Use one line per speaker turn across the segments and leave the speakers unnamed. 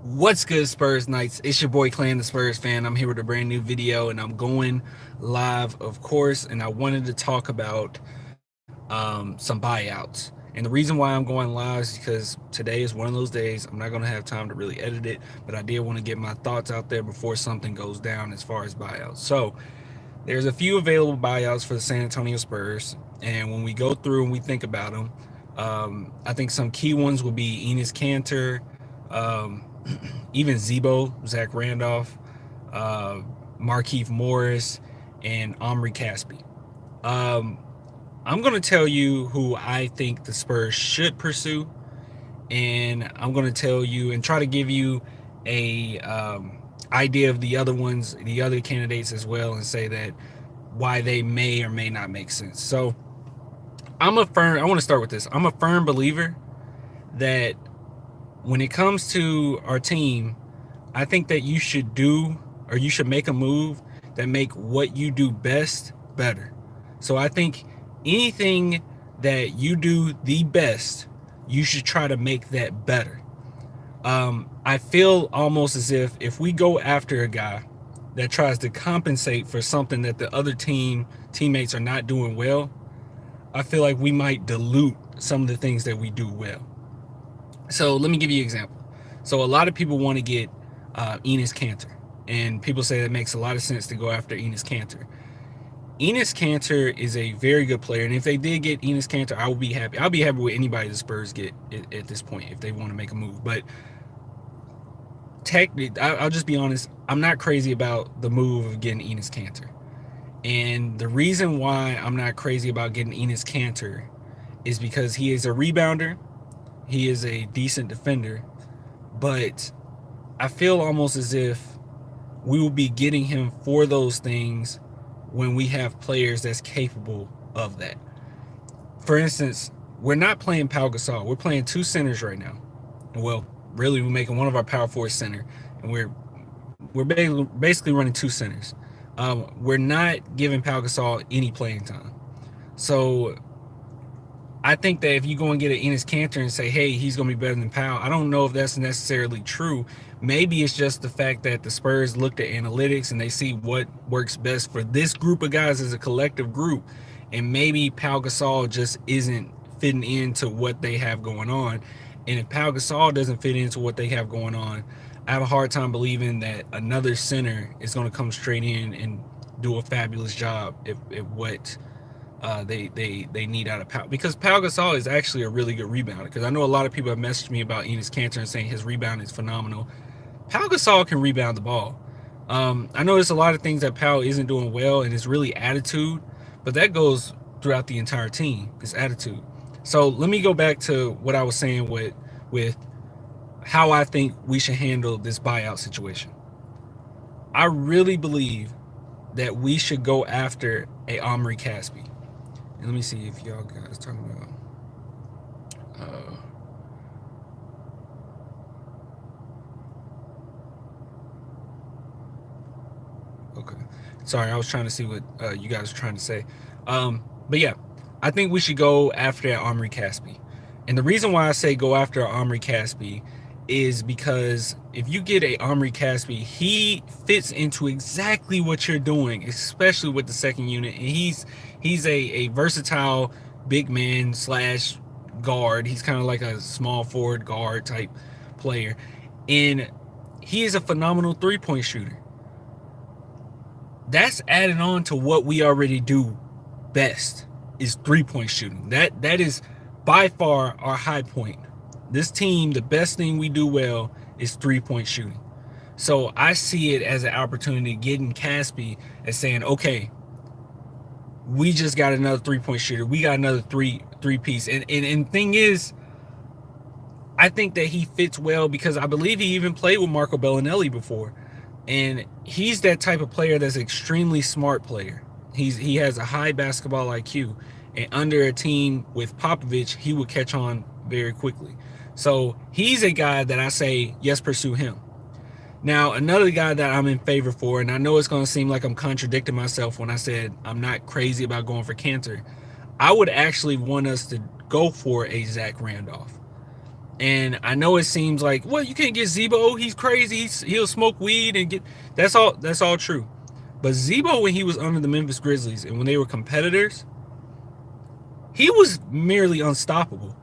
What's good, Spurs Knights? It's your boy Clan, the Spurs fan. I'm here with a brand new video, and I'm going live, of course. And I wanted to talk about some buyouts. And the reason why I'm going live is because today is one of those days. I'm not going to have time to really edit it, but I did want to get my thoughts out there before something goes down as far as buyouts. So there's a few available buyouts for the San Antonio Spurs, and when we go through and we think about them, I think some key ones will be Enes Kanter, um, even Zebo, Zach Randolph, uh, Markeith Morris, and Omri Caspi. Um, I'm going to tell you who I think the Spurs should pursue, and I'm going to tell you and try to give you a idea of the other ones, the other candidates as well, and say that why they may or may not make sense. So I want to start with this. I'm a firm believer that when it comes to our team, I think that you should do or you should make a move that make what you do best better. So I think anything that you do the best, you should try to make that better. I feel almost as if we go after a guy that tries to compensate for something that the other teammates are not doing well, I feel like we might dilute some of the things that we do well. So let me give you an example. So a lot of people want to get Enes Kanter, and people say that makes a lot of sense to go after Enes Kanter. Enes Kanter is a very good player, and if they did get Enes Kanter, I would be happy. I'll be happy with anybody the Spurs get at this point if they want to make a move. But I'll just be honest. I'm not crazy about the move of getting Enes Kanter, and the reason why I'm not crazy about getting Enes Kanter is because he is a rebounder, he is a decent defender, but I feel almost as if we will be getting him for those things when we have players that's capable of that. For instance, we're not playing Pau Gasol. We're playing two centers right now. Well, really, we're making one of our power forward center, and we're basically running two centers. We're not giving Pau Gasol any playing time. So I think that if you go and get an Enes Kanter and say, hey, he's going to be better than Powell, I don't know if that's necessarily true. Maybe it's just the fact that the Spurs looked at analytics and they see what works best for this group of guys as a collective group. And maybe Pau Gasol just isn't fitting into what they have going on. And if Pau Gasol doesn't fit into what they have going on, I have a hard time believing that another center is going to come straight in and do a fabulous job if what they need out of Pau, because Pau Gasol is actually a really good rebounder. Because I know a lot of people have messaged me about Enes Kanter and saying his rebound is phenomenal. Pau Gasol can rebound the ball. I know there's a lot of things that Pau isn't doing well, and it's really attitude, but that goes throughout the entire team. It's attitude. So let me go back to what I was saying with how I think we should handle this buyout situation. I really believe that we should go after a Omri Caspi. And let me see if y'all guys talking about. Okay, sorry, I was trying to see what you guys were trying to say. But yeah, I think we should go after Omri Caspi. And the reason why I say go after Omri Caspi is because if you get a Omri Caspi, he fits into exactly what you're doing, especially with the second unit. And he's a versatile big man slash guard. He's kind of like a small forward guard type player. And he is a phenomenal three-point shooter. That's added on to what we already do best, is three-point shooting. That is by far our high point. This team, the best thing we do well is three-point shooting. So I see it as an opportunity, getting Caspi as saying, okay, we just got another three-point shooter. We got another three piece. And thing is, I think that he fits well because I believe he even played with Marco Bellinelli before. And he's that type of player that's an extremely smart player. He has a high basketball IQ. And under a team with Popovich, he would catch on very quickly. So he's a guy that I say, yes, pursue him. Now, another guy that I'm in favor for, and I know it's going to seem like I'm contradicting myself when I said I'm not crazy about going for Kanter. I would actually want us to go for a Zach Randolph. And I know it seems like, well, you can't get Zebo. He's crazy. He'll smoke weed and get. That's all true. But Zebo, when he was under the Memphis Grizzlies and when they were competitors, he was merely unstoppable.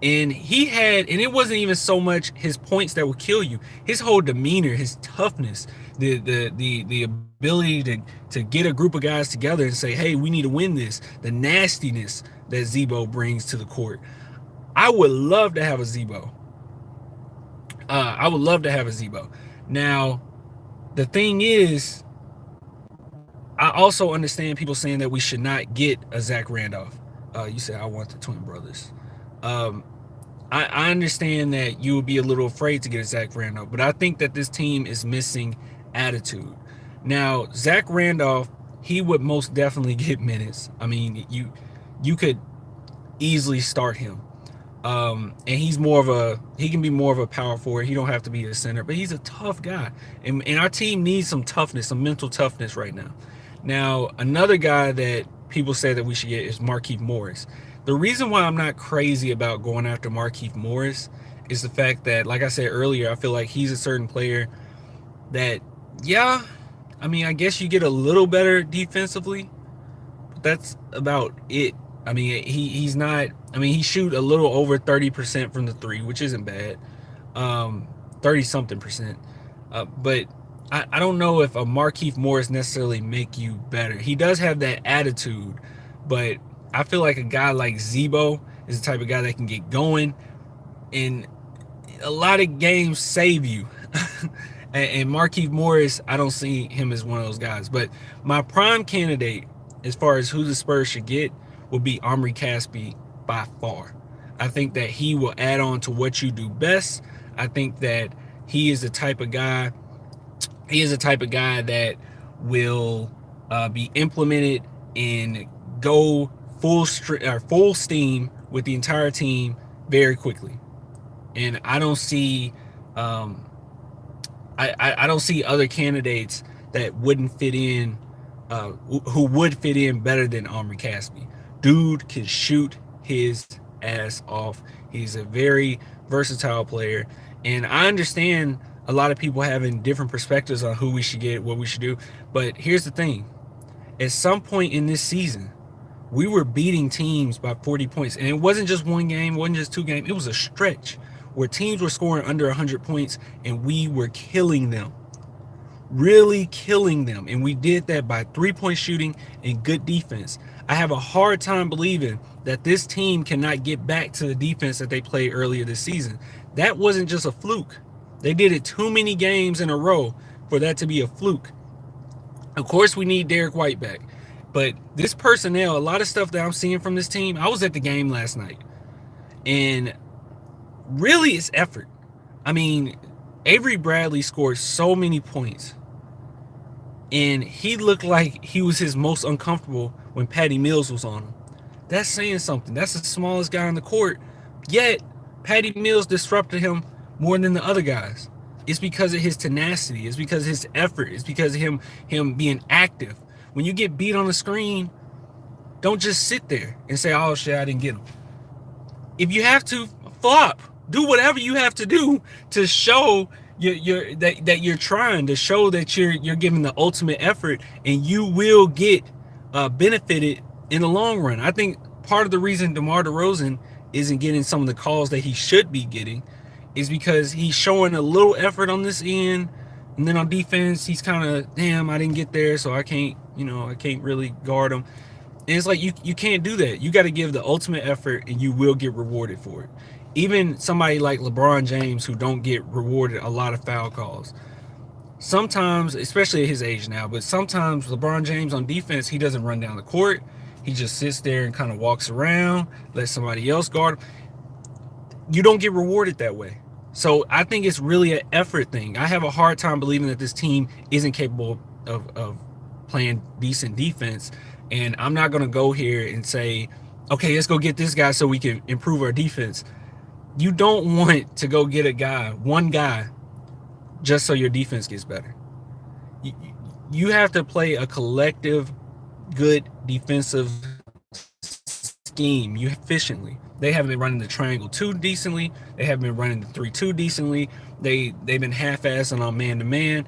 And and it wasn't even so much his points that would kill you. His whole demeanor, his toughness, the ability to get a group of guys together and say, hey, we need to win this. The nastiness that Zebo brings to the court. I would love to have a Zebo. I would love to have a Zebo. Now, the thing is, I also understand people saying that we should not get a Zach Randolph. You said I want the twin brothers. Um, I understand that you would be a little afraid to get a Zach Randolph, but I think that this team is missing attitude. Now, Zach Randolph, he would most definitely get minutes. I mean, you could easily start him. And he can be more of a power forward. He don't have to be a center, but he's a tough guy. And our team needs some toughness, some mental toughness right now. Now, another guy that people say that we should get is Markieff Morris. The reason why I'm not crazy about going after Markieff Morris is the fact that, like I said earlier, I feel like he's a certain player that, yeah, I mean, I guess you get a little better defensively, but that's about it. I mean, he's not. I mean, he shoot a little over 30% from the three, which isn't bad, 30-something percent. But I don't know if a Markieff Morris necessarily make you better. He does have that attitude, but I feel like a guy like Zebo is the type of guy that can get going, and a lot of games save you. And Markieff Morris, I don't see him as one of those guys. But my prime candidate, as far as who the Spurs should get, will be Omri Caspi by far. I think that he will add on to what you do best. I think that he is the type of guy. He is the type of guy that will be implemented and go full steam with the entire team very quickly. And I don't see I don't see other candidates that wouldn't fit in, who would fit in better than Omri Caspi. Dude can shoot his ass off. He's a very versatile player, and I understand a lot of people having different perspectives on who we should get, what we should do. But here's the thing: at some point in this season, we were beating teams by 40 points, and it wasn't just one game, it wasn't just two games. It was a stretch where teams were scoring under 100 points, and we were killing them. Really killing them. And we did that by 3-point shooting and good defense. I have a hard time believing that this team cannot get back to the defense that they played earlier this season. That wasn't just a fluke. They did it too many games in a row for that to be a fluke. Of course, we need Derek White back. But this personnel, a lot of stuff that I'm seeing from this team, I was at the game last night. And really, it's effort. I mean, Avery Bradley scored so many points, and he looked like he was his most uncomfortable when Patty Mills was on him. That's saying something. That's the smallest guy on the court, yet Patty Mills disrupted him more than the other guys. It's because of his tenacity. It's because of his effort. It's because of him being active. When you get beat on the screen, don't just sit there and say, oh shit, I didn't get him. If you have to, flop. Do whatever you have to do to show that you're trying, to show that you're giving the ultimate effort, and you will get benefited in the long run. I think part of the reason DeMar DeRozan isn't getting some of the calls that he should be getting is because he's showing a little effort on this end, and then on defense he's kind of, damn, I didn't get there, so I can't really guard him. And it's like you can't do that. You got to give the ultimate effort, and you will get rewarded for it. Even somebody like LeBron James, who don't get rewarded a lot of foul calls. Sometimes, especially at his age now, but sometimes LeBron James on defense, he doesn't run down the court. He just sits there and kind of walks around, lets somebody else guard him. You don't get rewarded that way. So I think it's really an effort thing. I have a hard time believing that this team isn't capable of playing decent defense. And I'm not going to go here and say, okay, let's go get this guy so we can improve our defense. You don't want to go get one guy, just so your defense gets better. You have to play a collective, good defensive scheme efficiently. They haven't been running the triangle 2 decently. They haven't been running the 3-2 decently. They've been half-assing on man-to-man.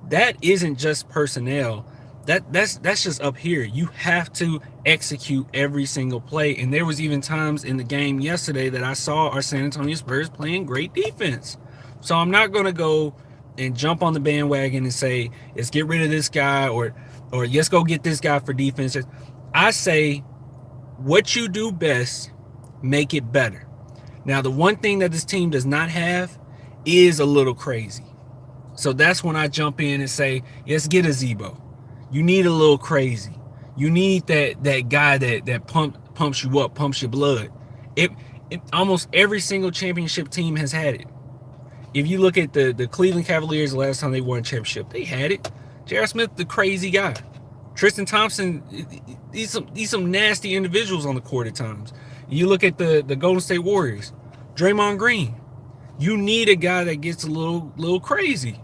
That isn't just personnel. That's just up here. You have to execute every single play. And there was even times in the game yesterday that I saw our San Antonio Spurs playing great defense. So I'm not going to go and jump on the bandwagon and say, let's get rid of this guy or let's go get this guy for defense. I say, what you do best, make it better. Now, the one thing that this team does not have is a little crazy. So that's when I jump in and say, let's get a Zebo. You need a little crazy. You need that guy that pumps you up, pumps your blood. It almost every single championship team has had it. If you look at the Cleveland Cavaliers, the last time they won a championship, they had it. J.R. Smith, the crazy guy. Tristan Thompson, these some nasty individuals on the court at times. You look at the Golden State Warriors, Draymond Green. You need a guy that gets a little crazy.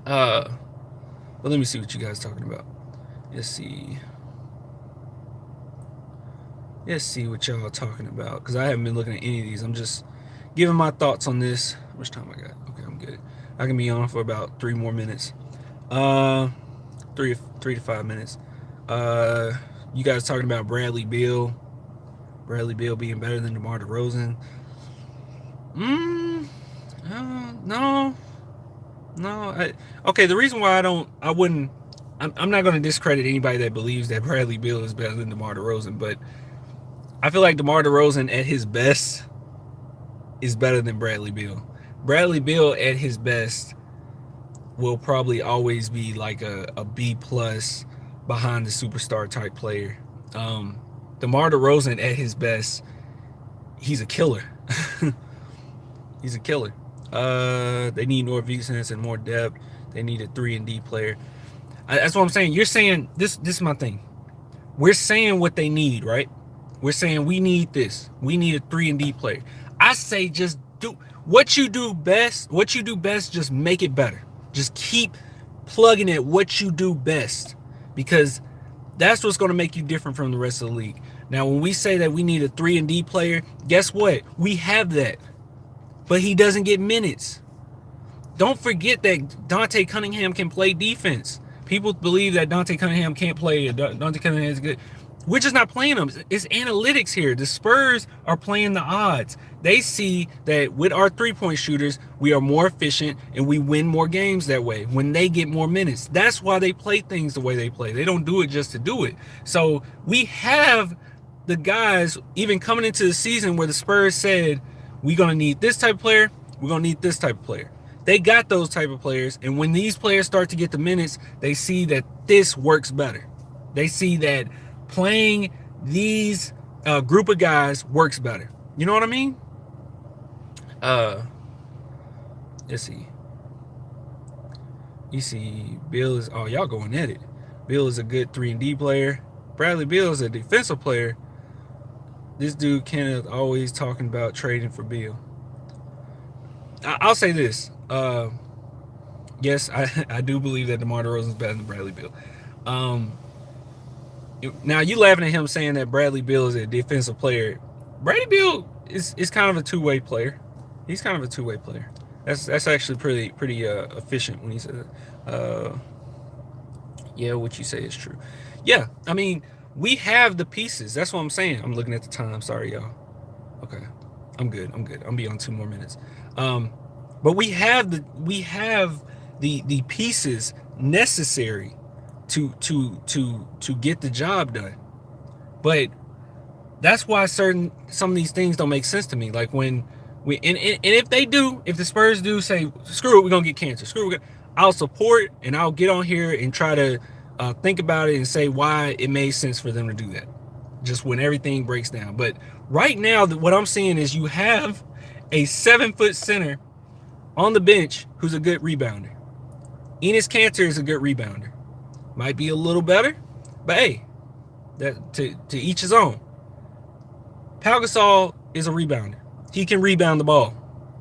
But let me see what you guys are talking about. Let's see what y'all are talking about, because I haven't been looking at any of these. I'm just giving my thoughts on this. How much time I got? Okay, I'm good. I can be on for about 3 more minutes. 3 to 5 minutes. You guys talking about Bradley Beal being better than DeMar DeRozan. No. Okay, the reason why I'm not going to discredit anybody that believes that Bradley Beal is better than DeMar DeRozan, but I feel like DeMar DeRozan at his best is better than Bradley Beal. Bradley Beal at his best will probably always be like a B plus behind the superstar type player. DeMar DeRozan at his best, he's a killer. He's a killer. They need more defense and more depth. They need a 3-and-D player. That's what I'm saying. You're saying this is my thing. We're saying what they need, right? We're saying we need this. We need a 3-and-D player. I say just do what you do best. What you do best, just make it better. Just keep plugging at what you do best, because that's what's going to make you different from the rest of the league. Now, when we say that we need a 3-and-D player, guess what? We have that. But he doesn't get minutes. Don't forget that Dante Cunningham can play defense. People believe that Dante Cunningham can't play. Dante Cunningham is good. We're just not playing them. It's analytics here. The Spurs are playing the odds. They see that with our three-point shooters, we are more efficient and we win more games that way when they get more minutes. That's why they play things the way they play. They don't do it just to do it. So we have the guys even coming into the season where the Spurs said, we're going to need this type of player. We're going to need this type of player. They got those type of players. And when these players start to get the minutes, they see that this works better. They see that playing these group of guys works better. You know what I mean? Let's see. You see, Bill is, oh, y'all going at it. Bill is a good 3-and-D player. Bradley Beal is a defensive player. This dude Kenneth always talking about trading for Beal. I'll say this. Yes, I do believe that DeMar DeRozan is better than Bradley Beal. Now, you laughing at him saying that Bradley Beal is a defensive player. Bradley Beal is kind of a two-way player. He's kind of a two-way player. That's actually pretty efficient when he says it. Yeah, what you say is true. Yeah, I mean, we have the pieces. That's what I'm saying. I'm looking at the time. Sorry, y'all. Okay, I'm good. I'm be on 2 more minutes. But we have the pieces necessary to get the job done. But that's why some of these things don't make sense to me. Like when and if the Spurs do say, screw it, we're gonna get cancer. I'll support and I'll get on here and try to think about it and say why it made sense for them to do that. Just when everything breaks down. But right now, what I'm seeing is you have a 7-foot center on the bench who's a good rebounder. Enes Kanter is a good rebounder. Might be a little better, but hey, that to each his own. Pau Gasol is a rebounder. He can rebound the ball.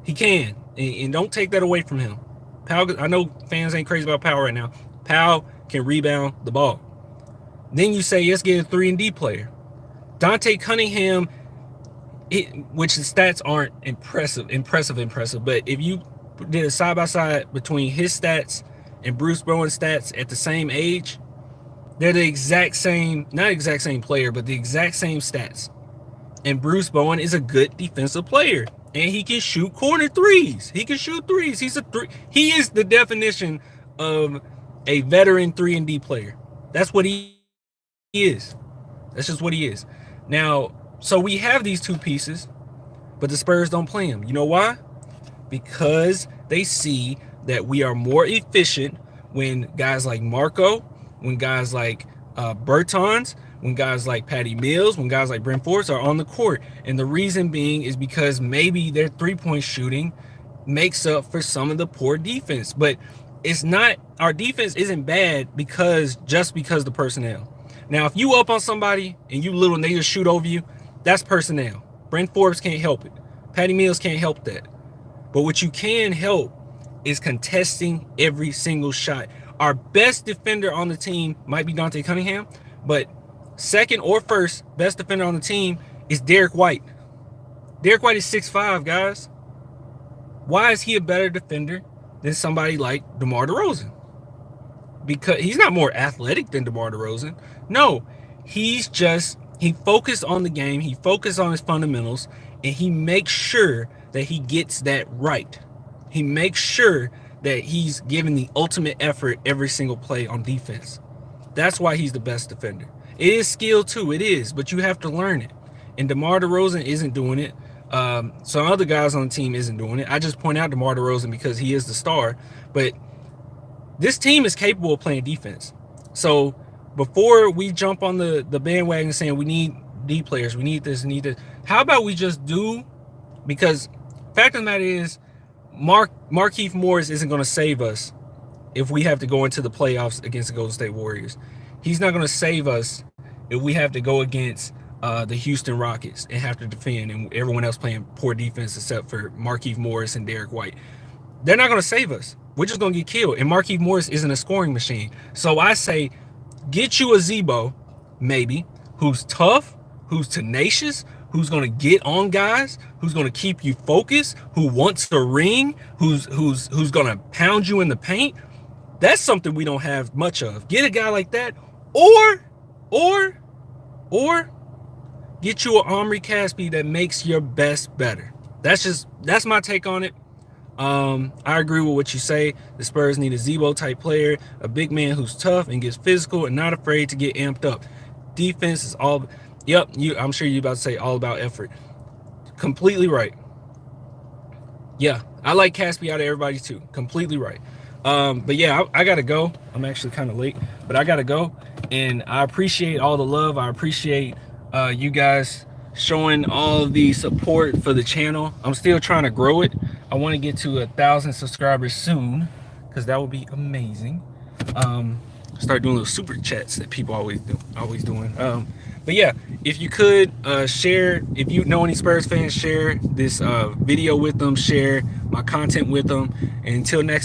He can, and don't take that away from him. Pau, I know fans ain't crazy about Pau right now. Pau can rebound the ball. Then you say, let's get a 3-and-D player. Dante Cunningham, which the stats aren't impressive. But if you did a side by side between his stats and Bruce Bowen's stats at the same age, they're the exact same, not exact same player, but the exact same stats. And Bruce Bowen is a good defensive player, and he can shoot corner threes. He can shoot threes. He is the definition of a veteran 3-and-D player. That's what he is. That's just what he is. Now, so we have these two pieces, but the Spurs don't play him. You know why? Because they see that we are more efficient when guys like Marco, when guys like Bertans, when guys like Patty Mills, when guys like Brent Forbes are on the court. And the reason being is because maybe their three-point shooting makes up for some of the poor defense. But it's not, our defense isn't bad just because the personnel. Now, if you up on somebody and you little and they just shoot over you, that's personnel. Brent Forbes can't help it. Patty Mills can't help that. But what you can help is contesting every single shot. Our best defender on the team might be Dante Cunningham, but second or first best defender on the team is Derek White. Derek White is 6'5", guys. Why is he a better defender than somebody like DeMar DeRozan? Because he's not more athletic than DeMar DeRozan. No, he focused on the game. He focused on his fundamentals, and he makes sure that he gets that right. He makes sure that he's giving the ultimate effort every single play on defense. That's why he's the best defender. It is skill too, it is, but you have to learn it. And DeMar DeRozan isn't doing it. Some other guys on the team isn't doing it. I just point out DeMar DeRozan because he is the star. But this team is capable of playing defense. So before we jump on the bandwagon saying we need D players, we need this, how about we just do? Because fact of the matter is, Markieff Morris isn't going to save us if we have to go into the playoffs against the Golden State Warriors. He's not going to save us if we have to go against the Houston Rockets and have to defend and everyone else playing poor defense except for Markieff Morris and Derek White. They're not going to save us. We're just going to get killed. And Markieff Morris isn't a scoring machine. So I say, get you a Zebo, maybe, who's tough, who's tenacious, who's going to get on guys, who's going to keep you focused, who wants the ring, who's going to pound you in the paint. That's something we don't have much of. Get a guy like that, or get you an Omri Caspi that makes your best better. That's my take on it. I agree with what you say. The Spurs need a Zebo type player, a big man who's tough and gets physical and not afraid to get amped up. Defense is all. Yep, I'm sure you're about to say all about effort. Completely right. Yeah, I like Caspi out of everybody too. Completely right. But yeah, I gotta go. I'm actually kind of late, but I gotta go. And I appreciate all the love. I appreciate you guys showing all the support for the channel. I'm still trying to grow it. I want to get to 1,000 subscribers soon, because that would be amazing. Start doing those super chats that people always doing. But yeah, if you could share, if you know any Spurs fans, share this video with them, share my content with them. And until next